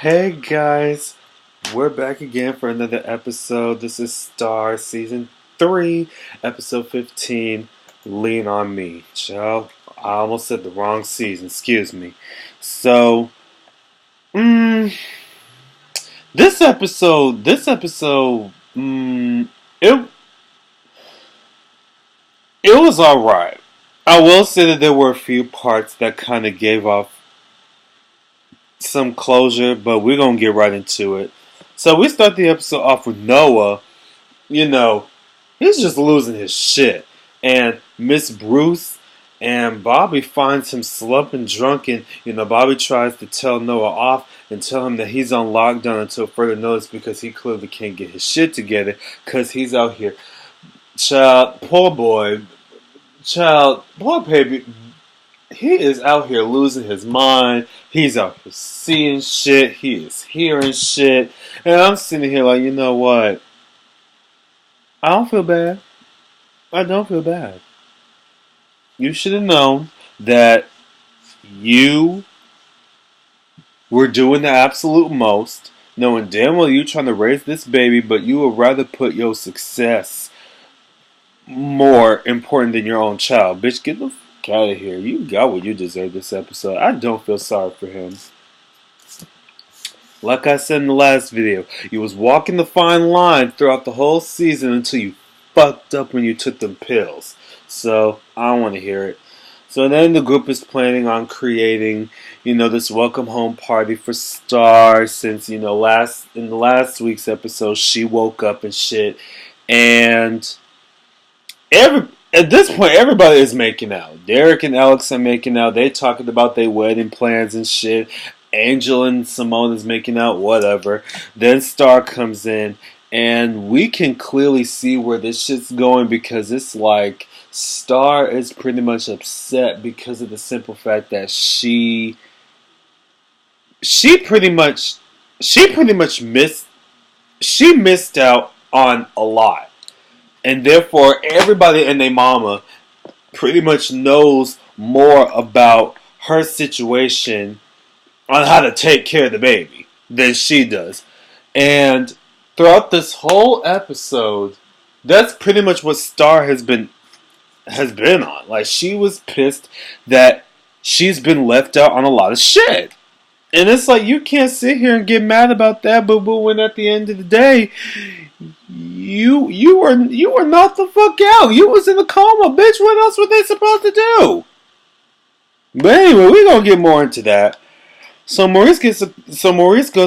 Hey guys, we're back again for another episode. This is Star Season 3, Episode 15, Lean on Me. Child, I almost said the wrong season, excuse me. So, mm, this episode, it, it was alright. I will say that there were a few parts that kind of gave off some closure, but we're gonna get right into it. So we start the episode off with Noah. You know, he's just losing his shit. And Miss Bruce and Bobby finds him slumping drunk, and Bobby tries to tell Noah off and tell him that he's on lockdown until further notice because he clearly can't get his shit together because he's out here. Child, poor boy, poor baby, he is out here losing his mind. He's out here seeing shit. He is hearing shit. And I'm sitting here like, you know what? I don't feel bad. I don't feel bad. You should have known that you were doing the absolute most, knowing damn well you trying to raise this baby, but you would rather put your success more important than your own child. Bitch, get the fuck out of here. You got what you deserve this episode. I don't feel sorry for him. Like I said in the last video, you was walking the fine line throughout the whole season until you fucked up when you took them pills. So, I don't want to hear it. So then the group is planning on creating, this welcome home party for Star since, in the last week's episode she woke up and shit. And at this point everybody is making out. Derek and Alex are making out. They talking about their wedding plans and shit. Angel and Simone is making out, whatever. Then Star comes in, and we can clearly see where this shit's going because it's like Star is pretty much upset because of the simple fact that she pretty much missed out on a lot, and therefore everybody and their mama pretty much knows more about her situation on how to take care of the baby than she does. And throughout this whole episode, that's pretty much what Star has been on. Like, she was pissed that she's been left out on a lot of shit. And it's like, you can't sit here and get mad about that, but when at the end of the day, you were knocked the fuck out. You was in a coma, bitch. What else were they supposed to do? But anyway, we're gonna get more into that. So Maurice goes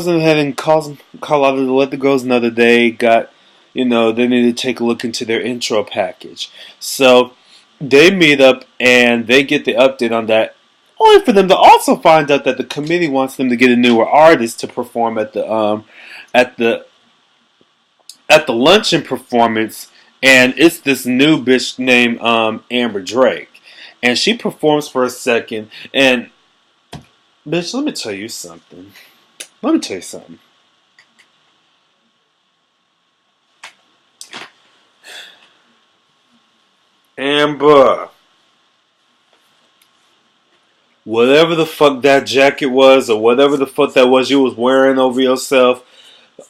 ahead and calls Carlotta to let the girls know that they they need to take a look into their intro package. So they meet up and they get the update on that, only for them to also find out that the committee wants them to get a newer artist to perform at the luncheon performance, and it's this new bitch named Amber Drake, and she performs for a second and. Bitch, let me tell you something. Amber, whatever the fuck that jacket was, or whatever the fuck that was you was wearing over yourself,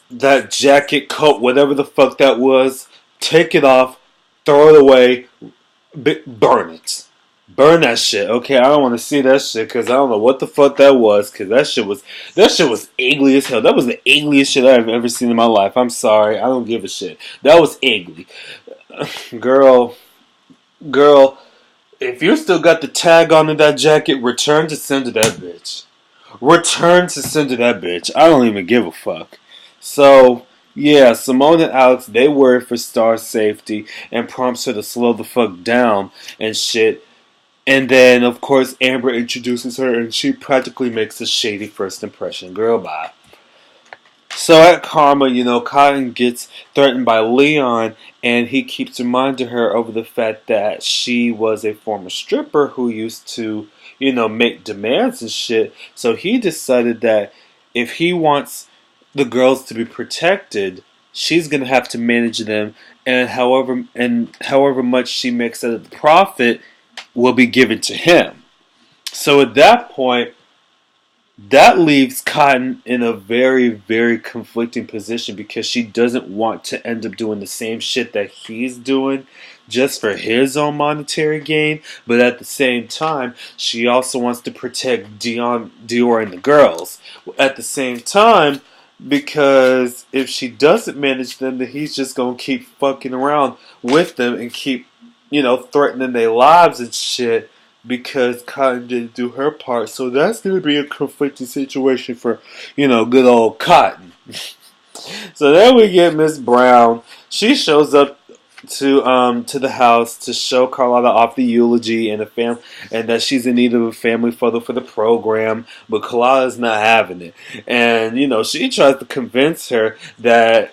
that jacket, coat, whatever the fuck that was, take it off, throw it away, burn it. Burn that shit, okay? I don't want to see that shit because I don't know what the fuck that was. Because that shit was ugly as hell. That was the ugliest shit I've ever seen in my life. I'm sorry, I don't give a shit. That was ugly, girl. If you still got the tag on that jacket, return to sender that bitch. Return to sender that bitch. I don't even give a fuck. So. Yeah, Simone and Alex, they worry for Star's safety and prompts her to slow the fuck down and shit. And then, of course, Amber introduces her, and she practically makes a shady first impression. Girl, bye. So at Karma, Cotton gets threatened by Leon, and he keeps reminding her over the fact that she was a former stripper who used to, make demands and shit. So he decided that if he wants the girls to be protected, she's gonna have to manage them, and however much she makes out of the profit will be given to him. So at that point, That leaves Cotton in a very, very conflicting position because she doesn't want to end up doing the same shit that he's doing just for his own monetary gain, but at the same time, she also wants to protect Dior and the girls. At the same time, because if she doesn't manage them, then he's just gonna keep fucking around with them and keep, threatening their lives and shit because Cotton didn't do her part. So that's going to be a conflicting situation for, good old Cotton. So then we get Miss Brown. She shows up to the house to show Carlotta off the eulogy and that she's in need of a family photo for the program, but Carlotta's not having it. And she tries to convince her that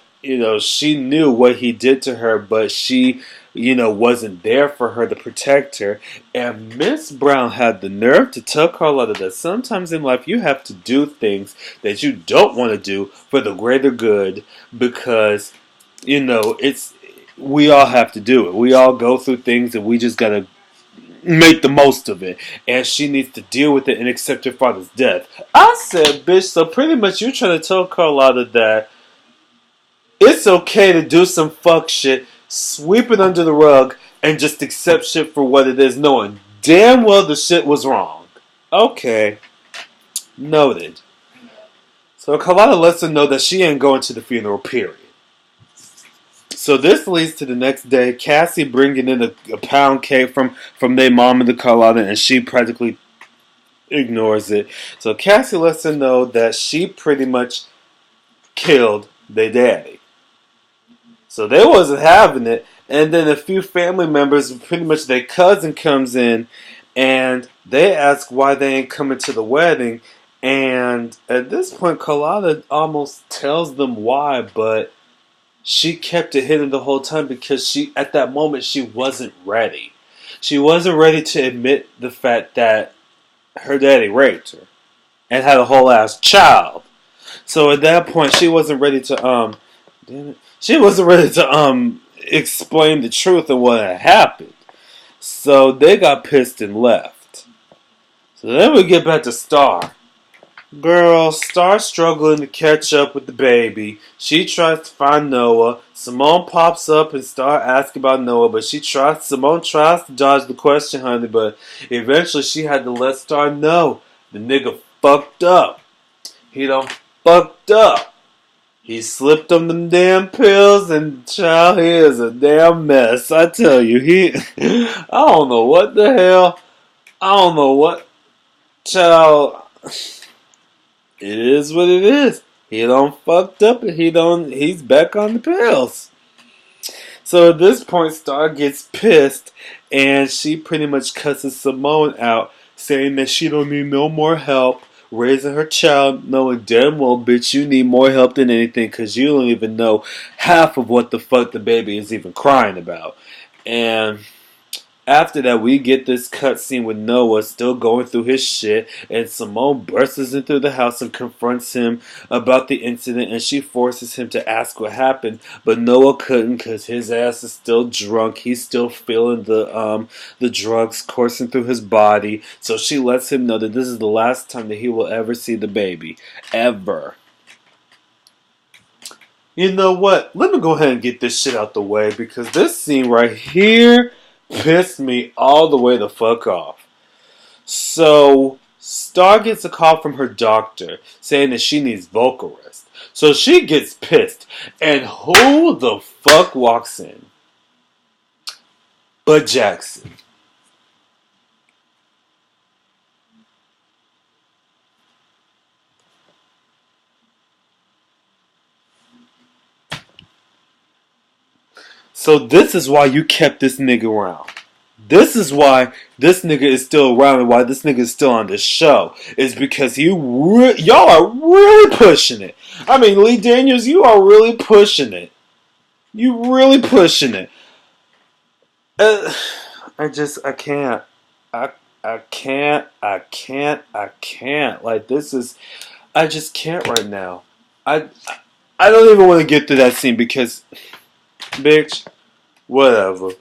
she knew what he did to her, but she wasn't there for her to protect her. And Miss Brown had the nerve to tell Carlotta that sometimes in life you have to do things that you don't want to do for the greater good because it's we all have to do it. We all go through things and we just gotta make the most of it. And she needs to deal with it and accept her father's death. I said, bitch, so pretty much you're trying to tell Carlotta that it's okay to do some fuck shit, sweep it under the rug, and just accept shit for what it is, knowing damn well the shit was wrong. Okay. Noted. So Carlotta lets her know that she ain't going to the funeral, period. So this leads to the next day. Cassie bringing in a pound cake from their mama to Carlotta, and she practically ignores it. So Cassie lets her know that she pretty much killed their daddy. So they wasn't having it. And then a few family members, pretty much their cousin comes in, and they ask why they ain't coming to the wedding. And at this point, Carlotta almost tells them why, but she kept it hidden the whole time because at that moment, she wasn't ready. She wasn't ready to admit the fact that her daddy raped her and had a whole ass child. So at that point, she wasn't ready to damn it, she wasn't ready to explain the truth of what had happened. So they got pissed and left. So then we get back to Star. Girl, Star's struggling to catch up with the baby. She tries to find Noah. Simone pops up and Star asks about Noah, but Simone tries to dodge the question, honey, but eventually she had to let Star know the nigga fucked up. He done fucked up. He slipped on them damn pills, and child, he is a damn mess. I tell you, I don't know what the hell. I don't know what, child. It is what it is. He done fucked up and he's back on the pills. So at this point, Star gets pissed and she pretty much cusses Simone out, saying that she don't need no more help raising her child, knowing damn well, bitch, you need more help than anything because you don't even know half of what the fuck the baby is even crying about. And after that, we get this cutscene with Noah still going through his shit, and Simone bursts into the house and confronts him about the incident, and she forces him to ask what happened, but Noah couldn't because his ass is still drunk. He's still feeling the drugs coursing through his body, so she lets him know that this is the last time that he will ever see the baby, ever. You know what? Let me go ahead and get this shit out the way because this scene right here pissed me all the way the fuck off. So, Star gets a call from her doctor saying that she needs vocal rest. So she gets pissed. And who the fuck walks in? But Jackson. So this is why you kept this nigga around. This is why this nigga is still around and why this nigga is still on this show. Is because y'all are really pushing it. I mean, Lee Daniels, you are really pushing it. You really pushing it. I can't. I can't. Like, this is, I just can't right now. I, I don't even want to get to that scene because, bitch, whatever.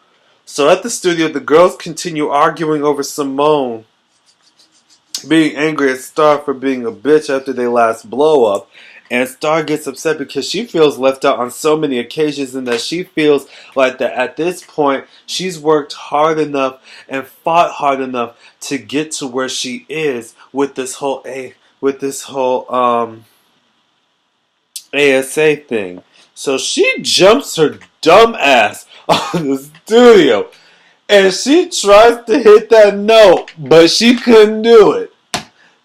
So at the studio, the girls continue arguing over Simone being angry at Star for being a bitch after their last blow up. And Star gets upset because she feels left out on so many occasions, and that she feels like that at this point she's worked hard enough and fought hard enough to get to where she is with this whole ASA thing. So she jumps her dumb ass on the studio and she tries to hit that note, but she couldn't do it.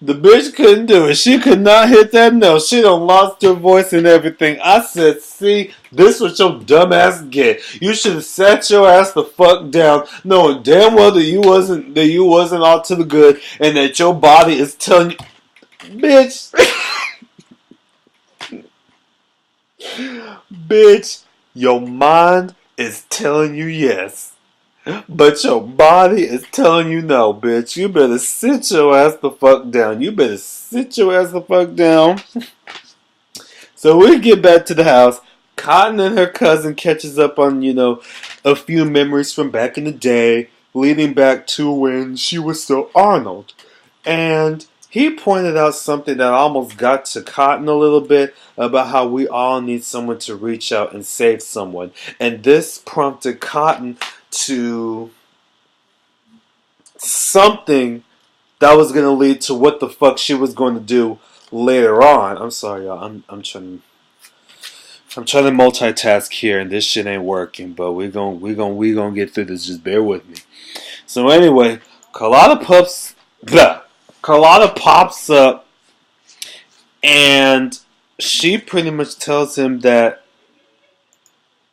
The bitch couldn't do it. She could not hit that note. She done lost her voice and everything. I said, see, this what your dumb ass get. You should have sat your ass the fuck down, knowing damn well that you wasn't all to the good, and that your body is telling you, bitch, bitch, your mind is telling you yes. But your body is telling you no, bitch. You better sit your ass the fuck down. You better sit your ass the fuck down. So we get back to the house. Cotton and her cousin catches up on, a few memories from back in the day, leading back to when she was still Arnold. And he pointed out something that almost got to Cotton a little bit about how we all need someone to reach out and save someone. And this prompted Cotton to something that was going to lead to what the fuck she was going to do later on. I'm sorry, y'all. I'm trying to multitask here, and this shit ain't working. But we gonna get through this. Just bear with me. So anyway, Carlotta pops up, and she pretty much tells him that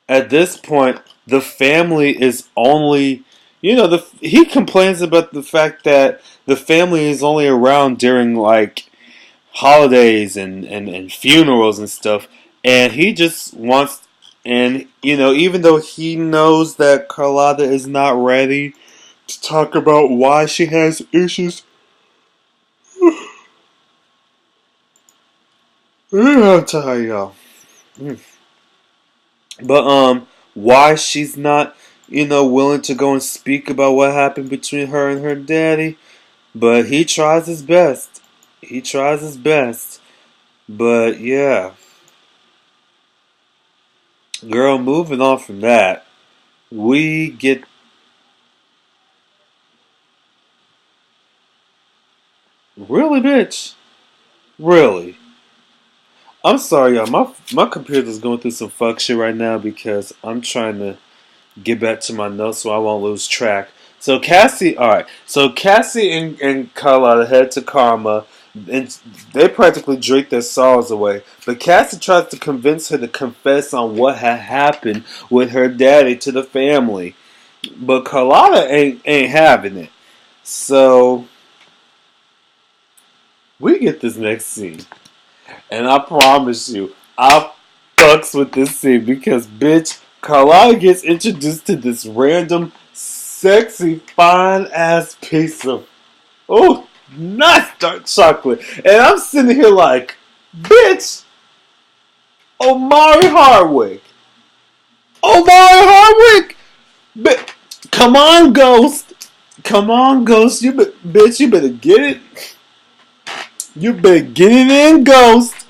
at this point the family is only, he complains about the fact that the family is only around during like holidays and funerals and stuff, and he just wants, and even though he knows that Carlotta is not ready to talk about why she has issues, I'm tired, y'all. But why she's not, willing to go and speak about what happened between her and her daddy, but he tries his best. He tries his best. But yeah, girl, moving on from that, we get really, bitch. Really. I'm sorry, y'all. My computer's going through some fuck shit right now because I'm trying to get back to my notes so I won't lose track. So Cassie, all right. So Cassie and Carlotta head to Karma, and they practically drink their sorrows away. But Cassie tries to convince her to confess on what had happened with her daddy to the family, but Carlotta ain't having it. So we get this next scene, and I promise you, I fucks with this scene because bitch, Carlotta gets introduced to this random, sexy, fine ass piece of not dark chocolate, and I'm sitting here like, bitch, Omari Hardwick, Omari Hardwick, but come on, Ghost, bitch, you better get it, you better get it in, Ghost.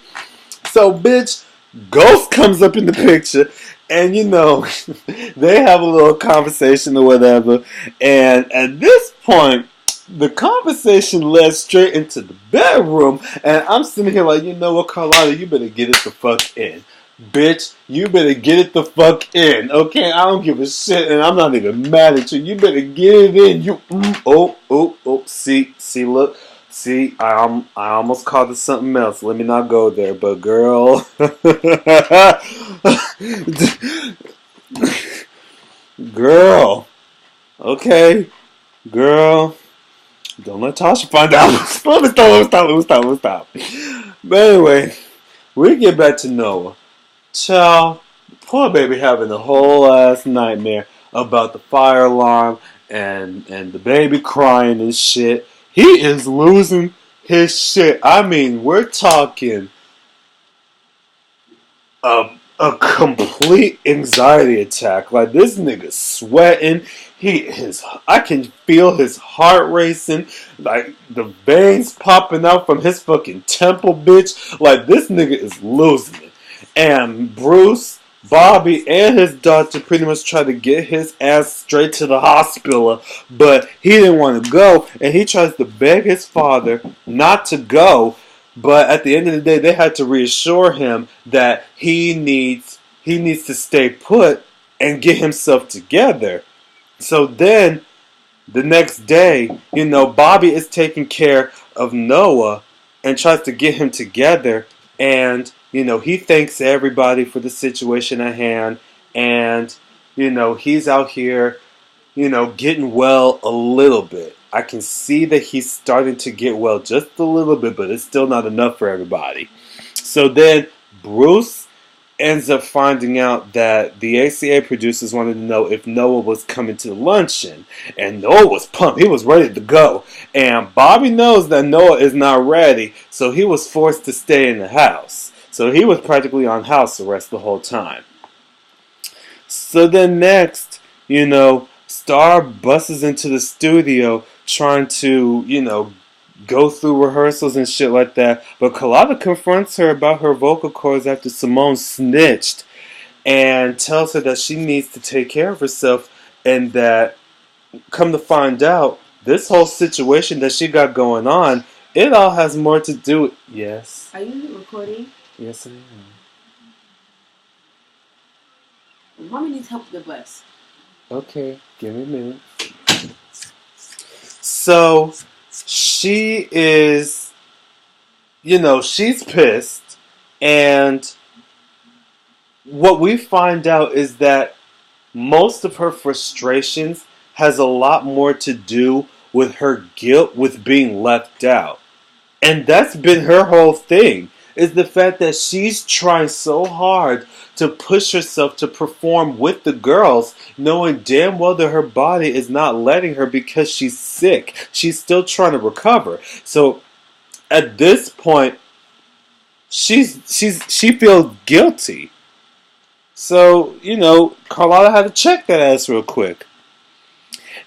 So, bitch, Ghost comes up in the picture, and they have a little conversation or whatever. And at this point, the conversation led straight into the bedroom, and I'm sitting here like, you know what, Carlotta, you better get it the fuck in. Bitch, you better get it the fuck in, okay? I don't give a shit, and I'm not even mad at you. You better get it in. Look. See, I almost called it something else. Let me not go there, but girl, girl, okay, girl, don't let Tasha find out. Let me stop. But anyway, we get back to Noah. Child, poor baby having a whole ass nightmare about the fire alarm and the baby crying and shit. He is losing his shit. I mean, we're talking a a complete anxiety attack. Like this nigga sweating. I can feel his heart racing. Like the veins popping out from his fucking temple, bitch. Like this nigga is losing it. And Bruce, Bobby, and his doctor pretty much tried to get his ass straight to the hospital, but he didn't want to go, and he tries to beg his father not to go. But at the end of the day, they had to reassure him that he needs to stay put and get himself together. So then the next day, Bobby is taking care of Noah and tries to get him together. And, he thanks everybody for the situation at hand. And, he's out here, getting well a little bit. I can see that he's starting to get well just a little bit, but it's still not enough for everybody. So then Bruce ends up finding out that the ACA producers wanted to know if Noah was coming to the luncheon. And Noah was pumped. He was ready to go. And Bobby knows that Noah is not ready, so he was forced to stay in the house. So he was practically on house arrest the whole time. So then next, Star busts into the studio trying to, go through rehearsals and shit like that. But Carlotta confronts her about her vocal cords after Simone snitched and tells her that she needs to take care of herself and that, come to find out, this whole situation that she got going on, it all has more to do. Yes. Are you recording? Yes, I am. Mommy needs help with the bus. Okay, give me a minute. So, she is, she's pissed, and what we find out is that most of her frustrations has a lot more to do with her guilt with being left out. And that's been her whole thing, is the fact that she's trying so hard to push herself to perform with the girls, knowing damn well that her body is not letting her because she's sick. She's still trying to recover. So at this point, she feels guilty. So, Carlotta had to check that ass real quick.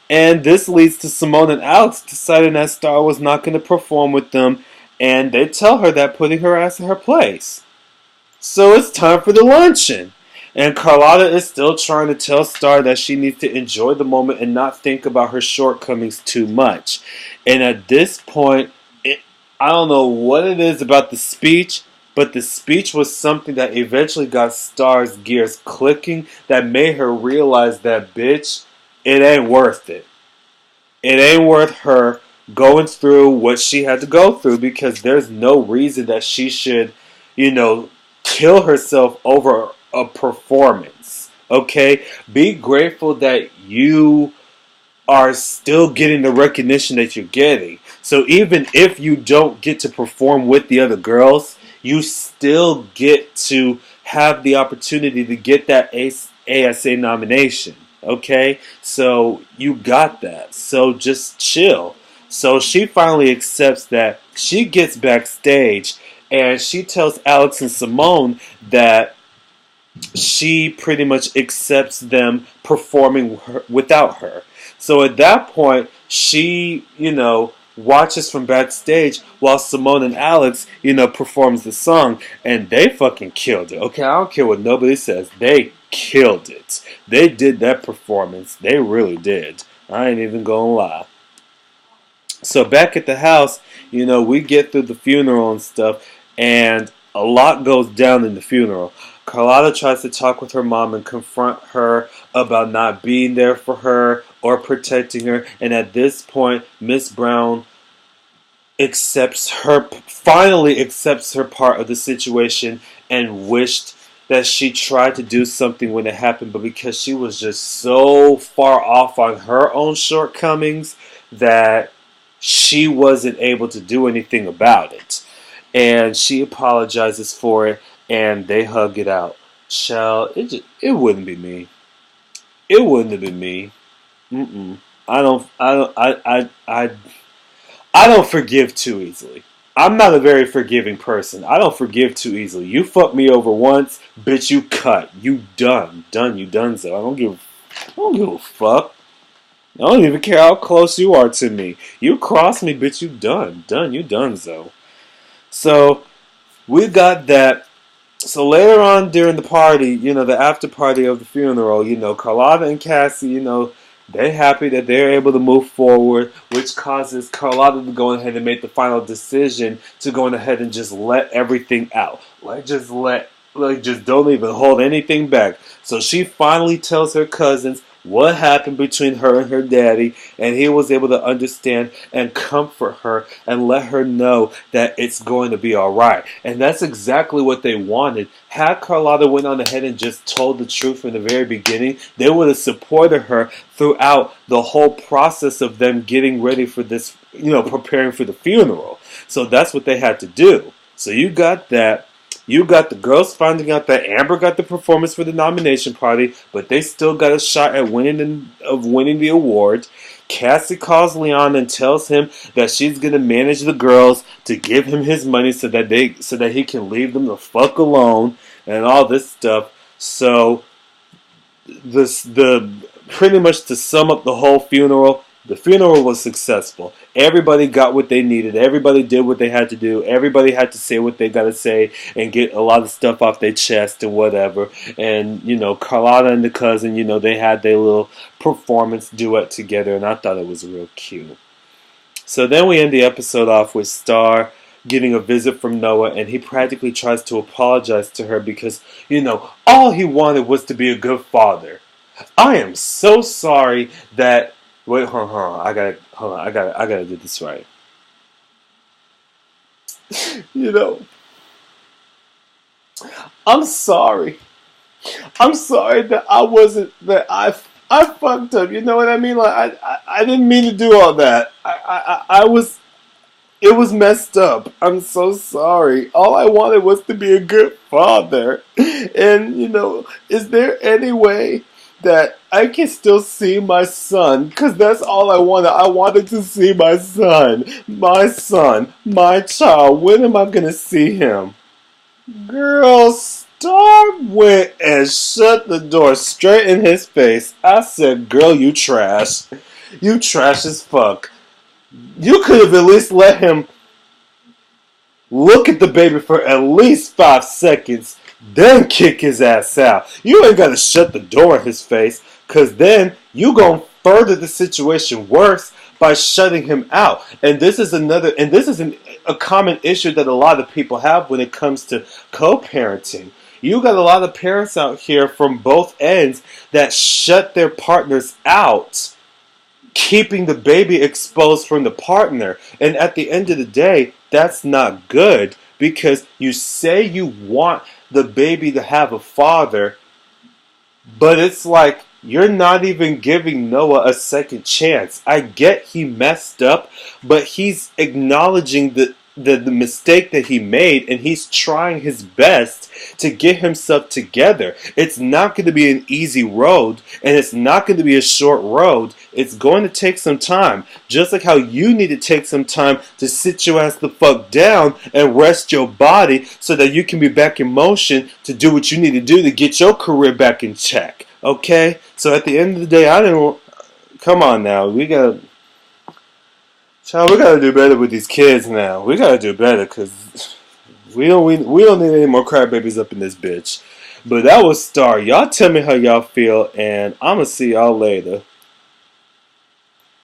And this leads to Simone and Alex deciding that Star was not going to perform with them, and they tell her that, putting her ass in her place. So it's time for the luncheon. And Carlotta is still trying to tell Star that she needs to enjoy the moment and not think about her shortcomings too much. And at this point, I don't know what it is about the speech, but the speech was something that eventually got Star's gears clicking, that made her realize that, bitch, it ain't worth it. It ain't worth her going through what she had to go through, because there's no reason that she should, kill herself over a performance. Okay? Be grateful that you are still getting the recognition that you're getting. So even if you don't get to perform with the other girls, you still get to have the opportunity to get that ASA nomination. Okay? So you got that. So just chill. So she finally accepts that. She gets backstage and she tells Alex and Simone that she pretty much accepts them performing without her. So at that point, she, watches from backstage while Simone and Alex, performs the song, and they fucking killed it. Okay, I don't care what nobody says. They killed it. They did that performance. They really did. I ain't even gonna lie. So back at the house, we get through the funeral and stuff, and a lot goes down in the funeral. Carlotta tries to talk with her mom and confront her about not being there for her or protecting her, and at this point, Miss Brown finally accepts her part of the situation, and wished that she tried to do something when it happened, but because she was just so far off on her own shortcomings that she wasn't able to do anything about it. And she apologizes for it, and they hug it out. Child, it wouldn't be me. It wouldn't have been me. Mm-mm. I don't forgive too easily. I'm not a very forgiving person. I don't forgive too easily. You fucked me over once, bitch. You cut. You done. Done. You done. So I don't give a fuck. I don't even care how close you are to me. You cross me, bitch. You done. Done. You done. So we got that. So later on during the party, the after party of the funeral, Carlotta and Cassie, they're happy that they're able to move forward, which causes Carlotta to go ahead and make the final decision to go ahead and just let everything out. Just don't even hold anything back. So she finally tells her cousins what happened between her and her daddy, and he was able to understand and comfort her and let her know that it's going to be alright. And that's exactly what they wanted. Had Carlotta went on ahead and just told the truth from the very beginning, they would have supported her throughout the whole process of them getting ready for this, preparing for the funeral. So that's what they had to do. So you got that. You got the girls finding out that Amber got the performance for the nomination party, but they still got a shot at winning the award. Cassie calls Leon and tells him that she's gonna manage the girls to give him his money so that he can leave them the fuck alone and all this stuff. So the pretty much to sum up the whole funeral, the funeral was successful. Everybody got what they needed. Everybody did what they had to do. Everybody had to say what they got to say and get a lot of stuff off their chest and whatever. And, Carlotta and the cousin, they had their little performance duet together, and I thought it was real cute. So then we end the episode off with Star getting a visit from Noah, and he practically tries to apologize to her because, all he wanted was to be a good father. I am so sorry that. Wait, hold on. I gotta do this right. You know, I'm sorry. I'm sorry that I fucked up. You know what I mean? Like I didn't mean to do all that. I was It was messed up. I'm so sorry. All I wanted was to be a good father. And, is there any way that I can still see my son? Because that's all I wanted. I wanted to see my son. My son. My child. When am I going to see him? Girl, Star went and shut the door straight in his face. I said, girl, you trash. You trash as fuck. You could have at least let him look at the baby for at least 5 seconds, then kick his ass out. You ain't gotta shut the door in his face, cause then you gonna further the situation worse by shutting him out. And this is a common issue that a lot of people have when it comes to co-parenting. You got a lot of parents out here from both ends that shut their partners out, keeping the baby exposed from the partner. And at the end of the day, that's not good because you say you want the baby to have a father, but it's like you're not even giving Noah a second chance. I get he messed up, but he's acknowledging the mistake that he made, and he's trying his best to get himself together. It's not going to be an easy road, and it's not going to be a short road. It's going to take some time. Just like how you need to take some time to sit your ass the fuck down and rest your body so that you can be back in motion to do what you need to do to get your career back in check. Okay? So at the end of the day, come on now. Child, we gotta do better with these kids now. We gotta do better because we don't need any more crybabies up in this bitch. But that was Star. Y'all tell me how y'all feel, and I'ma see y'all later.